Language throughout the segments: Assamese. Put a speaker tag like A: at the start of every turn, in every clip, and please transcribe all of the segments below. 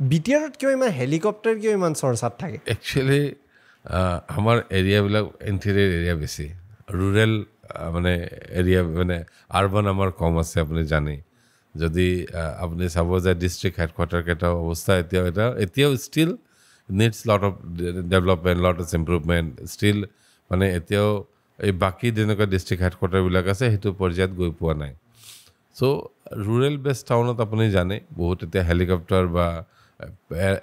A: বিটিআৰত কিয় ইমান হেলিকপ্টাৰ কিয় ইমান চৰ্চাত থাকে
B: একচুৱেলি আমাৰ এৰিয়াবিলাক ইণ্টেৰিয়াৰ এৰিয়া বেছি ৰুৰেল মানে এৰিয়া মানে আৰ্বান আমাৰ কম আছে আপুনি জানে যদি আপুনি চাব যে ডিষ্ট্ৰিক্ট হেডকোৱাৰ্টাৰ কেইটা অৱস্থা এতিয়াও still needs lot of development lot of improvement still মানে এতিয়াও এই বাকী যেনেকুৱা ডিষ্ট্ৰিক্ট হেডকোৱাৰ্টাৰবিলাক আছে সেইটো পৰ্যায়ত গৈ পোৱা নাই চ' ৰুৰেল বেষ্ট টাউনত আপুনি জানে বহুত এতিয়া হেলিকপ্টাৰ বা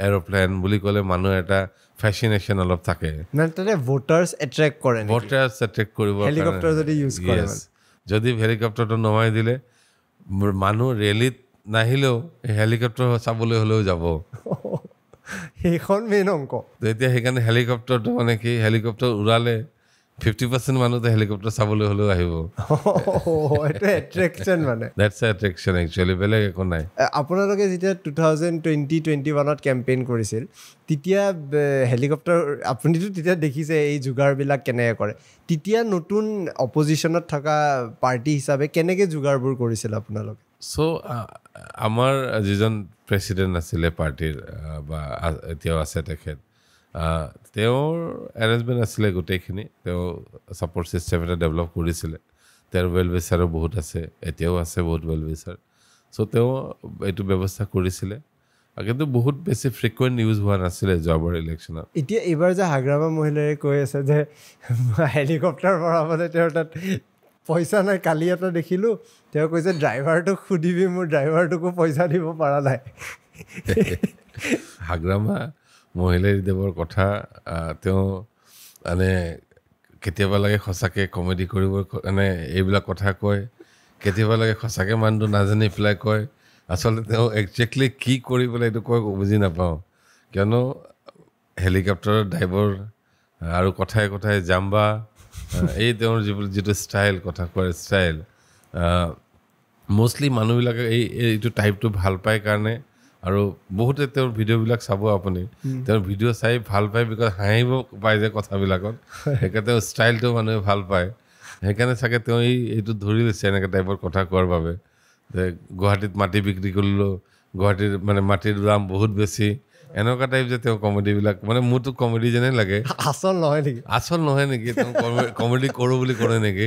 B: এৰোপ্লেন বুলি ক'লে মানুহ এটা ফেচিনেশ্যন অলপ থাকে
A: মানে তাতে ভোটাৰ্ছ এট্ৰেক্ট কৰে
B: ভোটাৰ্ছ এট্ৰেক্ট কৰিব
A: হেলিকপ্টাৰ যদি ইউজ কৰে
B: যদি হেলিকপ্টাৰটো নমাই দিলে মানুহ ৰেলীত নাহিলেও হেলিকপ্টাৰ চাবলৈ হ'লেও যাব
A: সেইখন মেইন অংক
B: এতিয়া সেইকাৰণে হেলিকপ্টাৰটো মানে কি হেলিকপ্টাৰ উৰালে 50% মানুহতে হেলিকপ্টাৰ চাবলৈ হ'লেও আহিব
A: এইটো এট্ৰেকশ্যন মানে
B: দ্যাটছ এট্ৰেকশ্যন একচুৱেলি বেলেগ একো নাই
A: আপোনালোকে যেতিয়া 2020-21ত কেম্পেইন কৰিছিল তেতিয়া হেলিকপ্টাৰ আপুনিতো তেতিয়া দেখিছে এই যোগাৰবিলাক কেনেকৈ কৰে তেতিয়া নতুন অপজিশ্যনত থকা পাৰ্টি হিচাপে কেনেকৈ যোগাৰবোৰ কৰিছিল আপোনালোকে
B: চ' আমাৰ যিজন প্ৰেচিডেণ্ট আছিলে পাৰ্টীৰ বা এতিয়াও আছে তেখেত তেওঁৰ এৰেঞ্জমেণ্ট আছিলে গোটেইখিনি তেওঁ ছাপৰ্ট ছিষ্টেম এটা ডেভেলপ কৰিছিলে তেওঁৰ ৱেল উইচাৰো বহুত আছে এতিয়াও আছে বহুত ৱেল উইচাৰ চ' তেওঁ এইটো ব্যৱস্থা কৰিছিলে কিন্তু বহুত বেছি ফ্ৰিকুৱেণ্ট ইউজ হোৱা নাছিলে যোৱাবাৰ ইলেকশ্যনত
A: এতিয়া এইবাৰ যে হাগ্ৰামা মহিলাই কৈ আছে যে হেলিকপ্টাৰ ভৰাবলৈ তেওঁৰ তাত পইচা নাই কালি এটা দেখিলোঁ তেওঁ কৈছে ড্ৰাইভাৰটোক সুধিবি মোৰ ড্ৰাইভাৰটোকো পইচা দিব পৰা নাই
B: হাগ্ৰামা মহিলাই দেৱৰ কথা তেওঁ মানে কেতিয়াবা লাগে সঁচাকৈ কমেডি কৰিব মানে এইবিলাক কথা কয় কেতিয়াবা লাগে সঁচাকৈ মানুহটো নাজানি পেলাই কয় আচলতে তেওঁ একজেক্টলি কি কৰিবলৈ এইটো কয় বুজি নাপাওঁ কিয়নো হেলিকপ্টাৰৰ ড্ৰাইভাৰ আৰু কথাই কথাই জাম্বা এই তেওঁৰ যিটো ষ্টাইল কথা কোৱাৰ ষ্টাইল মষ্টলি মানুহবিলাকে এইটো টাইপটো ভাল পায় কাৰণে আৰু বহুতে তেওঁৰ ভিডিঅ'বিলাক চাব আপুনি তেওঁৰ ভিডিঅ' চাই ভাল পায় বিকজ হাঁহিব পায় যে কথাবিলাকত সেইকাৰণে তেওঁৰ ষ্টাইলটো মানুহে ভাল পায় সেইকাৰণে চাগে তেওঁ এইটো ধৰি লৈছে এনেকৈ টাইপৰ কথা কোৱাৰ বাবে যে গুৱাহাটীত মাটি বিক্ৰী কৰিলেও গুৱাহাটীৰ মানে মাটিৰ দাম বহুত বেছি এনেকুৱা টাইপ যে তেওঁ কমেডিবিলাক মানে মোৰতো কমেডি যেনে লাগে
A: আচল নহয় নেকি
B: তেওঁ কমেডি কৰোঁ বুলি কৰে নেকি